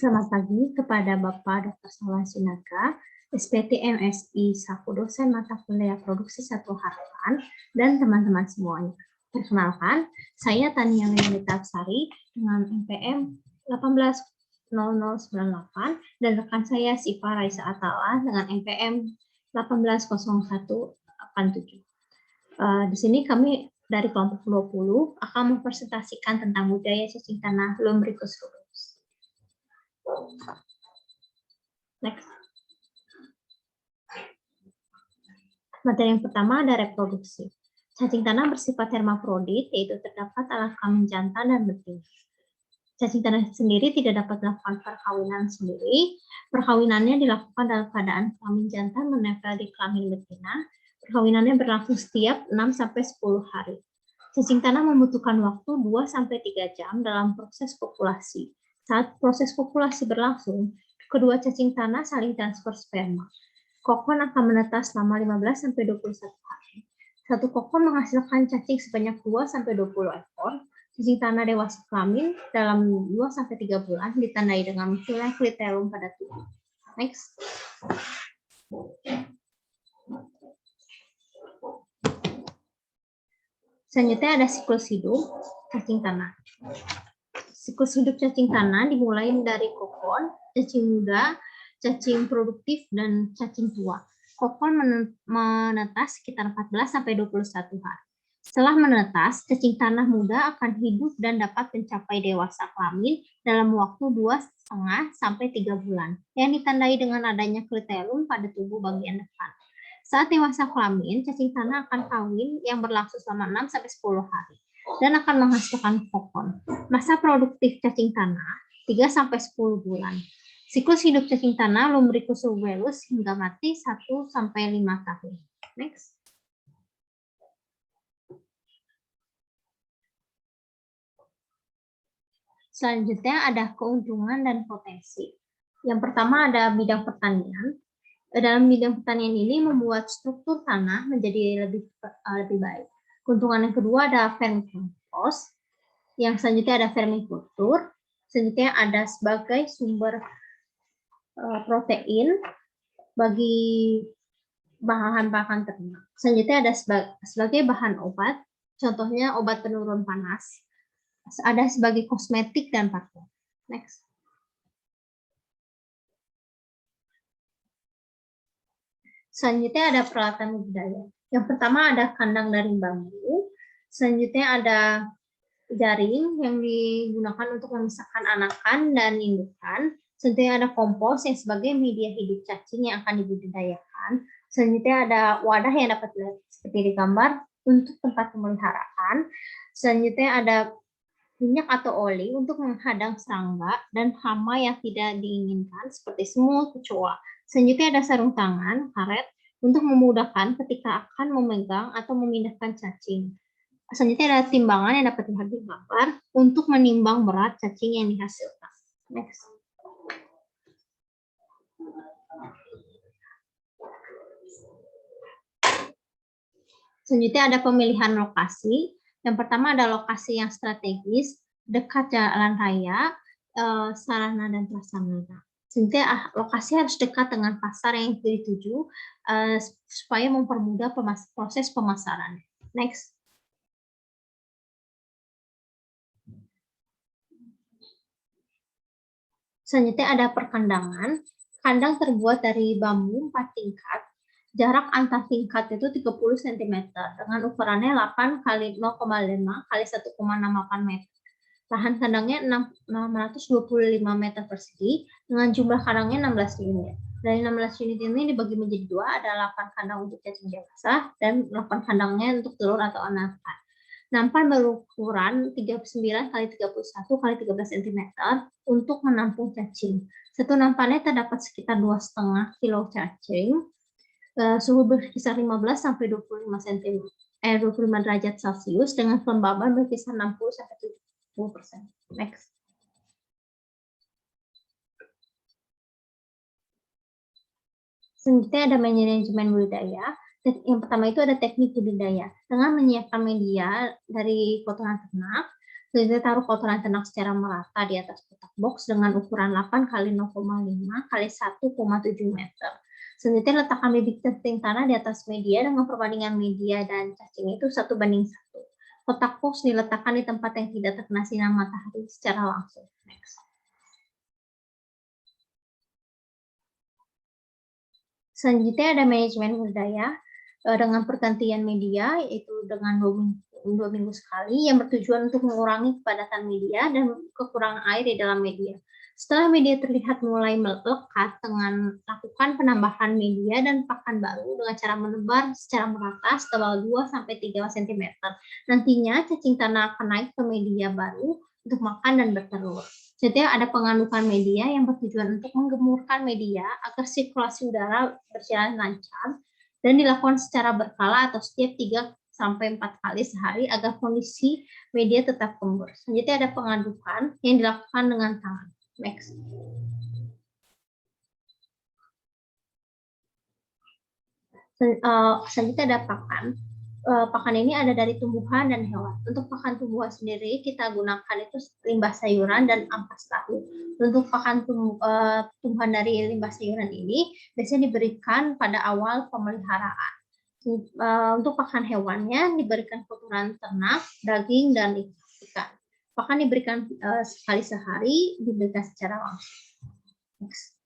Selamat pagi kepada Bapak Dr. Salwan Sinaga, SPT MSI selaku dosen mata kuliah Produksi Satwa Harapan, dan teman-teman semuanya. Perkenalkan, saya Tania Sari dengan NPM 180098 dan rekan saya Siva Raisa Atala dengan NPM 180187. Di sini kami dari kelompok 20 akan mempresentasikan tentang budaya cacing tanah Lumbricus rubus. Next. Materi yang pertama ada reproduksi. Cacing tanah bersifat hermafrodit, yaitu terdapat alat kelamin jantan dan betina. Cacing tanah sendiri tidak dapat melakukan perkawinan sendiri. Perkawinannya dilakukan dalam keadaan kelamin jantan menempel di kelamin betina. Perkawinannya berlangsung setiap 6-10 hari. Cacing tanah membutuhkan waktu 2-3 jam dalam proses kopulasi. Saat proses kopulasi berlangsung, kedua cacing tanah saling transfer sperma. Kokon akan menetas selama 15-21 hari. Satu kokon menghasilkan cacing sebanyak 2-20 ekor. Cacing tanah dewasa kelamin dalam 2-3 bulan ditandai dengan munculnya klitelum pada tubuh. Next. Selanjutnya ada siklus hidup cacing tanah. Siklus hidup cacing tanah dimulai dari kokon, cacing muda, cacing produktif, dan cacing tua. Kokon menetas sekitar 14-21 hari. Setelah menetas, cacing tanah muda akan hidup dan dapat mencapai dewasa kelamin dalam waktu 2,5-3 bulan, yang ditandai dengan adanya klitelum pada tubuh bagian depan. Saat dewasa kelamin, cacing tanah akan kawin yang berlangsung selama 6-10 hari dan akan menghasilkan kokon. Masa produktif cacing tanah 3-10 bulan. Siklus hidup cacing tanah Lumbricus rubellus hingga mati 1-5 tahun. Next. Selanjutnya ada keuntungan dan potensi. Yang pertama ada bidang pertanian. Dalam bidang pertanian ini membuat struktur tanah menjadi lebih baik. Keuntungan yang kedua ada vermicompost. Yang selanjutnya ada vermicultur. Selanjutnya ada sebagai sumber protein bagi bahan-bahan ternak. Selanjutnya ada sebagai bahan obat, contohnya obat penurun panas. Ada sebagai kosmetik dan parfum. Next. Selanjutnya ada peralatan budidaya. Yang pertama ada kandang dari bambu. Selanjutnya ada jaring yang digunakan untuk memisahkan anakan dan indukan. Selanjutnya ada kompos yang sebagai media hidup cacing yang akan dibudidayakan. Selanjutnya ada wadah yang dapat dilihat seperti di gambar untuk tempat pemeliharaan. Selanjutnya ada minyak atau oli untuk menghadang serangga dan hama yang tidak diinginkan seperti semut, kecoa. Selanjutnya ada sarung tangan, karet, untuk memudahkan ketika akan memegang atau memindahkan cacing. Selanjutnya ada timbangan yang dapat dilihat di gambar untuk menimbang berat cacing yang dihasilkan. Next. Selanjutnya ada pemilihan lokasi. Yang pertama ada lokasi yang strategis, dekat jalan raya, sarana dan prasarana. Selanjutnya lokasi harus dekat dengan pasar yang dituju supaya mempermudah proses pemasaran. Next. Selanjutnya ada perkandangan. Kandang terbuat dari bambu 4 tingkat. Jarak antar tingkat itu 30 cm dengan ukurannya 8 x 0,5 x 1,68 meter. Lahan kandangnya 625 meter persegi dengan jumlah kandangnya 16 unit. Dari 16 unit ini dibagi menjadi 2, ada 8 kandang untuk cacing dewasa dan 8 kandangnya untuk telur atau anakan. Nampan berukuran 39 x 31 x 13 cm untuk menampung cacing. Satu nampannya terdapat sekitar 2,5 kilo cacing. Suhu berkisar 15-25 derajat Celcius dengan kelembaban berkisar 60-70%. Next. Selanjutnya ada manajemen budidaya. Yang pertama itu ada teknik budidaya. Dengan menyiapkan media dari kotoran ternak, Selanjutnya taruh kotoran ternak secara merata di atas kotak box dengan ukuran 8 x 0,5 x 1,7 meter. Selanjutnya letakkan bibit cacing tanah di atas media dengan perbandingan media dan cacing itu 1:1. Kotak box diletakkan di tempat yang tidak terkena sinar matahari secara langsung. Next. Selanjutnya ada manajemen budaya dengan pergantian media, yaitu dengan 2 minggu sekali, yang bertujuan untuk mengurangi kepadatan media dan kekurangan air di dalam media. Setelah media terlihat mulai melekat, dengan lakukan penambahan media dan pakan baru dengan cara menebar secara merata setebal 2-3 cm. Nantinya cacing tanah akan naik ke media baru untuk makan dan bertelur. Jadi ada pengandukan media yang bertujuan untuk menggemurkan media agar sirkulasi udara berjalan lancar dan dilakukan secara berkala atau setiap 3-4 kali sehari agar kondisi media tetap gembur. Selanjutnya ada pengadukan yang dilakukan dengan tangan. Next. Selanjutnya ada pakan. Pakan ini ada dari tumbuhan dan hewan. Untuk pakan tumbuhan sendiri kita gunakan itu limbah sayuran dan ampas tahu. Untuk pakan tumbuhan dari limbah sayuran ini biasanya diberikan pada awal pemeliharaan. Untuk pakan hewannya diberikan kotoran ternak, daging, dan ikan. Pakan diberikan sekali sehari, diberikan secara langsung. Next.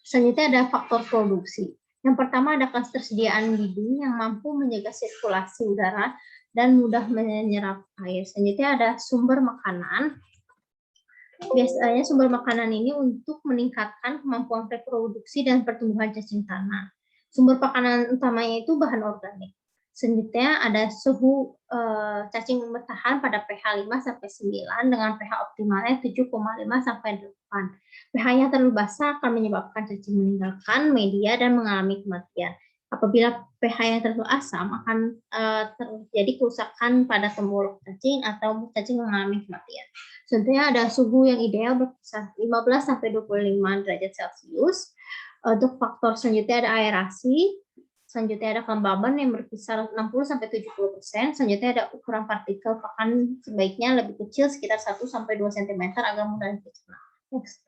Selanjutnya ada faktor produksi. Yang pertama ada ketersediaan dinding yang mampu menjaga sirkulasi udara dan mudah menyerap air. Selanjutnya ada sumber makanan. Biasanya sumber makanan ini untuk meningkatkan kemampuan reproduksi dan pertumbuhan cacing tanah. Sumber makanan utamanya itu bahan organik. Selanjutnya ada suhu cacing bertahan pada pH 5-9 dengan pH optimalnya 7,5-8. pH-nya terlalu basah akan menyebabkan cacing meninggalkan media dan mengalami kematian. Apabila pH-nya terlalu asam akan terjadi kerusakan pada pembuluh cacing atau cacing mengalami kematian. Selanjutnya ada suhu yang ideal berkisar 15-25 derajat Celcius. Untuk faktor selanjutnya ada aerasi. Selanjutnya ada kelembaban yang berkisar 60-70%. Selanjutnya ada ukuran partikel pakan sebaiknya lebih kecil sekitar 1-2 cm agar mudah dicerna. Next.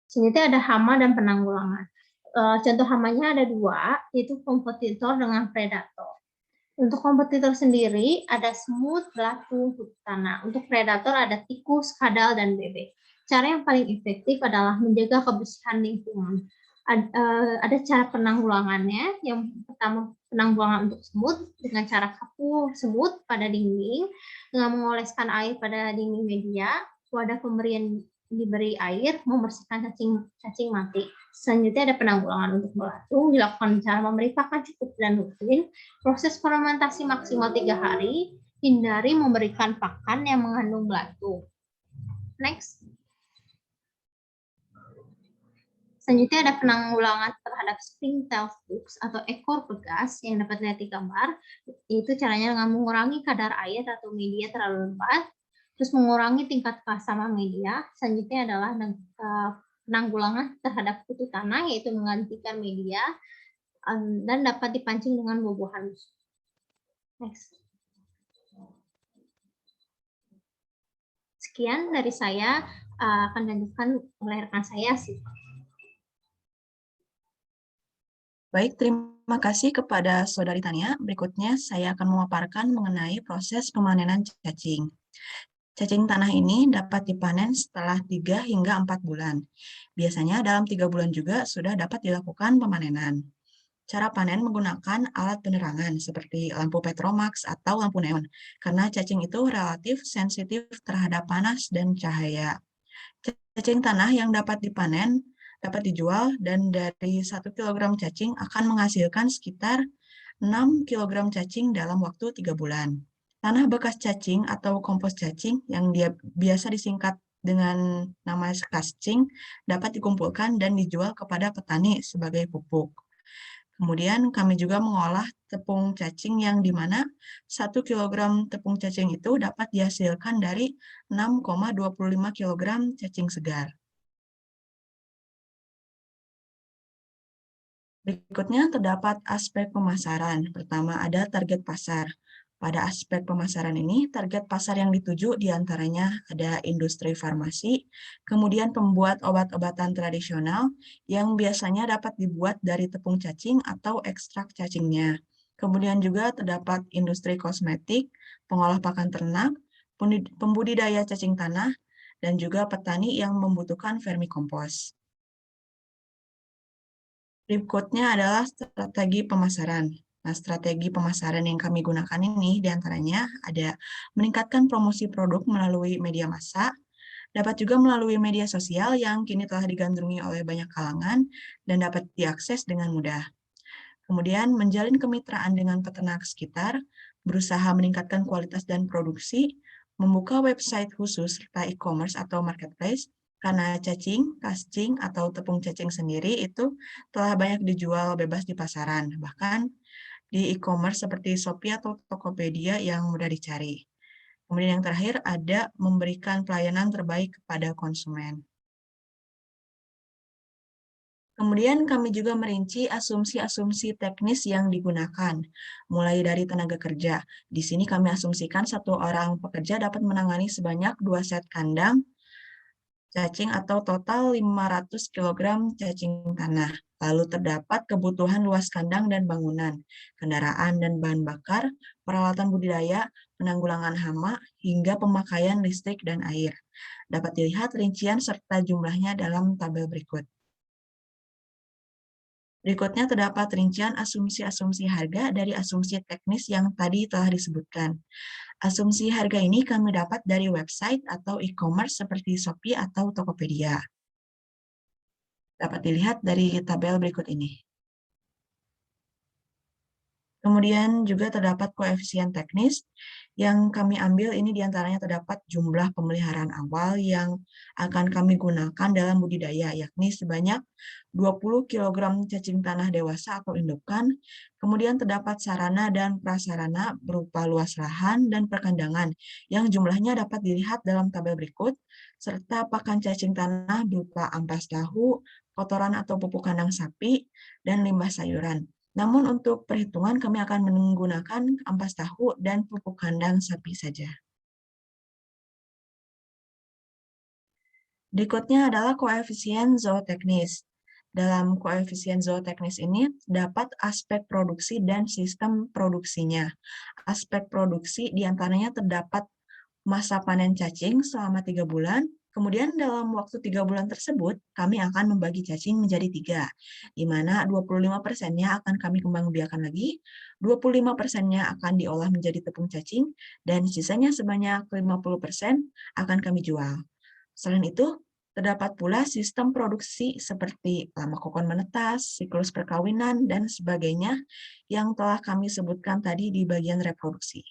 Selanjutnya ada hama dan penanggulangan. Contoh hamanya ada 2, yaitu kompetitor dengan predator. Untuk kompetitor sendiri ada semut, belatung, kutu tanah. Untuk predator ada tikus, kadal, dan bebek. Cara yang paling efektif adalah menjaga kebersihan lingkungan. Ada cara penanggulangannya. Yang pertama, penanggulangan untuk semut dengan cara kapu semut pada dinding dengan mengoleskan air pada dinding media. Wadah pemberian diberi air, membersihkan cacing mati. Selanjutnya ada penanggulangan untuk belatung, dilakukan cara memberi pakan cukup dan rutin. Proses fermentasi maksimal 3 hari, hindari memberikan pakan yang mengandung belatung. Next. Selanjutnya ada penanggulangan terhadap spring-tailed ducks atau ekor pegas yang dapat dilihat di gambar. Itu caranya dengan mengurangi kadar air atau media terlalu lembab, terus mengurangi tingkat keasaman media. Selanjutnya adalah penanggulangan terhadap kutu tanah, yaitu menggantikan media dan dapat dipancing dengan buah-buahan. Next. Sekian dari saya, akan dilanjutkan oleh rekan saya sih. Baik, terima kasih kepada Saudari Tania. Berikutnya saya akan memaparkan mengenai proses pemanenan cacing. Cacing tanah ini dapat dipanen setelah 3 hingga 4 bulan. Biasanya dalam 3 bulan juga sudah dapat dilakukan pemanenan. Cara panen menggunakan alat penerangan seperti lampu petromax atau lampu neon, karena cacing itu relatif sensitif terhadap panas dan cahaya. Cacing tanah yang dapat dipanen dapat dijual dan dari 1 kg cacing akan menghasilkan sekitar 6 kg cacing dalam waktu 3 bulan. Tanah bekas cacing atau kompos cacing yang biasa disingkat dengan nama kascing dapat dikumpulkan dan dijual kepada petani sebagai pupuk. Kemudian kami juga mengolah tepung cacing yang di mana 1 kg tepung cacing itu dapat dihasilkan dari 6,25 kg cacing segar. Berikutnya terdapat aspek pemasaran. Pertama ada target pasar. Pada aspek pemasaran ini, target pasar yang dituju diantaranya ada industri farmasi, kemudian pembuat obat-obatan tradisional yang biasanya dapat dibuat dari tepung cacing atau ekstrak cacingnya. Kemudian juga terdapat industri kosmetik, pengolah pakan ternak, pembudidaya cacing tanah, dan juga petani yang membutuhkan vermikompos. Berikutnya adalah strategi pemasaran. Nah, strategi pemasaran yang kami gunakan ini diantaranya ada meningkatkan promosi produk melalui media massa, dapat juga melalui media sosial yang kini telah digandrungi oleh banyak kalangan dan dapat diakses dengan mudah. Kemudian menjalin kemitraan dengan peternak sekitar, berusaha meningkatkan kualitas dan produksi, membuka website khusus serta e-commerce atau marketplace, karena cacing, kascing, atau tepung cacing sendiri itu telah banyak dijual bebas di pasaran, bahkan di e-commerce seperti Shopee atau Tokopedia yang mudah dicari. Kemudian yang terakhir ada memberikan pelayanan terbaik kepada konsumen. Kemudian kami juga merinci asumsi-asumsi teknis yang digunakan, mulai dari tenaga kerja. Di sini kami asumsikan satu orang pekerja dapat menangani sebanyak 2 set kandang cacing atau total 500 kg cacing tanah. Lalu terdapat kebutuhan luas kandang dan bangunan, kendaraan dan bahan bakar, peralatan budidaya, penanggulangan hama, hingga pemakaian listrik dan air. Dapat dilihat rincian serta jumlahnya dalam tabel berikut. Berikutnya terdapat rincian asumsi-asumsi harga dari asumsi teknis yang tadi telah disebutkan. Asumsi harga ini kami dapat dari website atau e-commerce seperti Shopee atau Tokopedia. Dapat dilihat dari tabel berikut ini. Kemudian juga terdapat koefisien teknis yang kami ambil ini diantaranya terdapat jumlah pemeliharaan awal yang akan kami gunakan dalam budidaya, yakni sebanyak 20 kg cacing tanah dewasa atau indukan. Kemudian terdapat sarana dan prasarana berupa luas lahan dan perkandangan yang jumlahnya dapat dilihat dalam tabel berikut, serta pakan cacing tanah berupa ampas tahu, kotoran atau pupuk kandang sapi, dan limbah sayuran. Namun untuk perhitungan kami akan menggunakan ampas tahu dan pupuk kandang sapi saja. Berikutnya adalah koefisien zooteknis. Dalam koefisien zooteknis ini dapat aspek produksi dan sistem produksinya. Aspek produksi diantaranya terdapat masa panen cacing selama 3 bulan. Kemudian dalam waktu 3 bulan tersebut, kami akan membagi cacing menjadi 3, di mana 25%-nya akan kami kembangbiakan lagi, 25%-nya akan diolah menjadi tepung cacing, dan sisanya sebanyak 50% akan kami jual. Selain itu, terdapat pula sistem produksi seperti lama kokon menetas, siklus perkawinan, dan sebagainya yang telah kami sebutkan tadi di bagian reproduksi.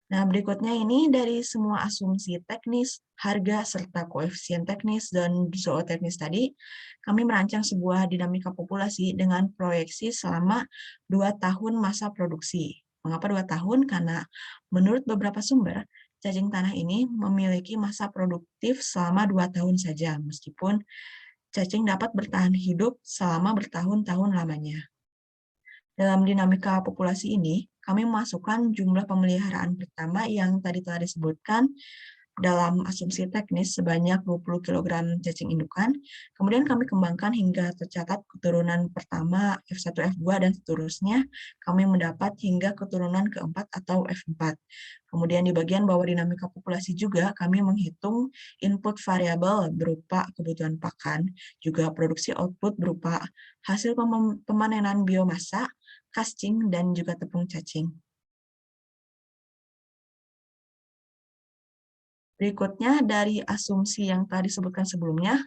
Nah, berikutnya ini dari semua asumsi teknis, harga, serta koefisien teknis dan zooteknis tadi, kami merancang sebuah dinamika populasi dengan proyeksi selama 2 tahun masa produksi. Mengapa 2 tahun? Karena menurut beberapa sumber, cacing tanah ini memiliki masa produktif selama 2 tahun saja, meskipun cacing dapat bertahan hidup selama bertahun-tahun lamanya. Dalam dinamika populasi ini, kami memasukkan jumlah pemeliharaan pertama yang tadi telah disebutkan dalam asumsi teknis sebanyak 20 kg cacing indukan. Kemudian kami kembangkan hingga tercatat keturunan pertama F1, F2, dan seterusnya. Kami mendapat hingga keturunan keempat atau F4. Kemudian di bagian bawah dinamika populasi juga kami menghitung input variabel berupa kebutuhan pakan, juga produksi output berupa hasil pemanenan biomasa, kascing, dan juga tepung cacing. Berikutnya, dari asumsi yang tadi disebutkan sebelumnya,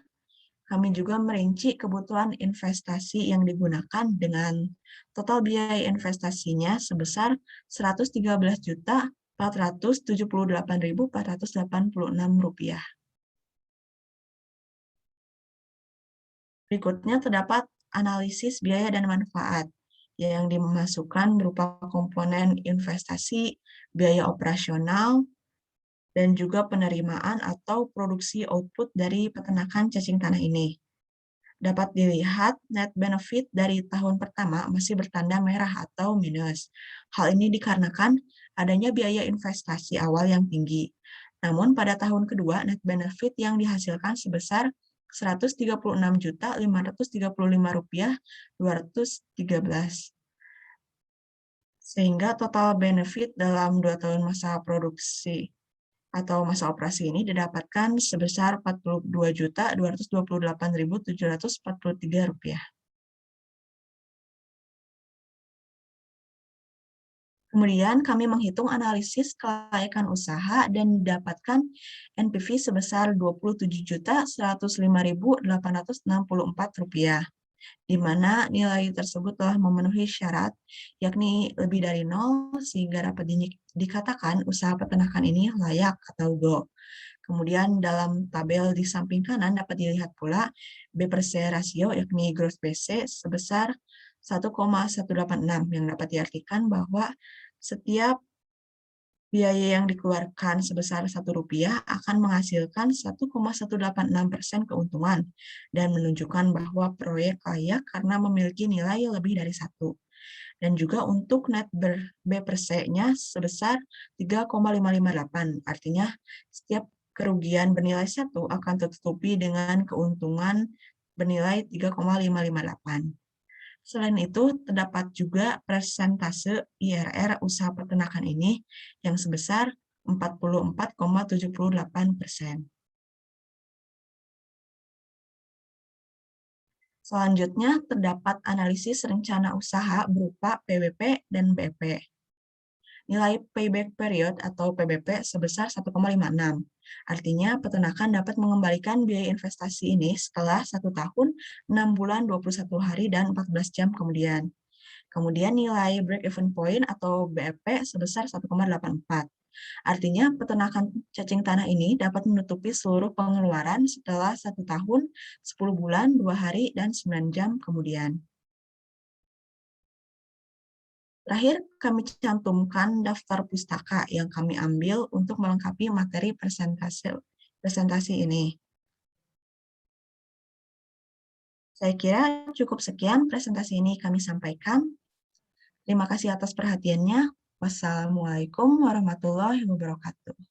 kami juga merinci kebutuhan investasi yang digunakan dengan total biaya investasinya sebesar Rp113.478.486. Berikutnya terdapat analisis biaya dan manfaat yang dimasukkan berupa komponen investasi, biaya operasional, dan juga penerimaan atau produksi output dari peternakan cacing tanah ini. Dapat dilihat net benefit dari tahun pertama masih bertanda merah atau minus. Hal ini dikarenakan adanya biaya investasi awal yang tinggi. Namun pada tahun kedua net benefit yang dihasilkan sebesar Rp136.535.213. Sehingga total benefit dalam 2 tahun masa produksi atau masa operasi ini didapatkan sebesar Rp42.228.743. Kemudian kami menghitung analisis kelayakan usaha dan didapatkan NPV sebesar Rp27.105.864, di mana nilai tersebut telah memenuhi syarat, yakni lebih dari 0, sehingga dapat dikatakan usaha peternakan ini layak atau go. Kemudian dalam tabel di samping kanan dapat dilihat pula B per C rasio, yakni gross BC, sebesar 1,186, yang dapat diartikan bahwa setiap biaya yang dikeluarkan sebesar Rp1 akan menghasilkan 1,186% keuntungan dan menunjukkan bahwa proyek layak karena memiliki nilai lebih dari 1. Dan juga untuk net B per C-nya sebesar 3,558. Artinya setiap kerugian bernilai 1 akan tertutupi dengan keuntungan bernilai 3,558. Selain itu, terdapat juga persentase IRR usaha peternakan ini yang sebesar 44,78%. Selanjutnya, terdapat analisis rencana usaha berupa PBP dan BP. Nilai payback period atau PBP sebesar 1,56. Artinya, peternakan dapat mengembalikan biaya investasi ini setelah 1 tahun, 6 bulan, 21 hari, dan 14 jam kemudian. Kemudian nilai break-even point atau BEP sebesar 1,84. Artinya, peternakan cacing tanah ini dapat menutupi seluruh pengeluaran setelah 1 tahun, 10 bulan, 2 hari, dan 9 jam kemudian. Terakhir, kami cantumkan daftar pustaka yang kami ambil untuk melengkapi materi presentasi ini. Saya kira cukup sekian presentasi ini kami sampaikan. Terima kasih atas perhatiannya. Wassalamualaikum warahmatullahi wabarakatuh.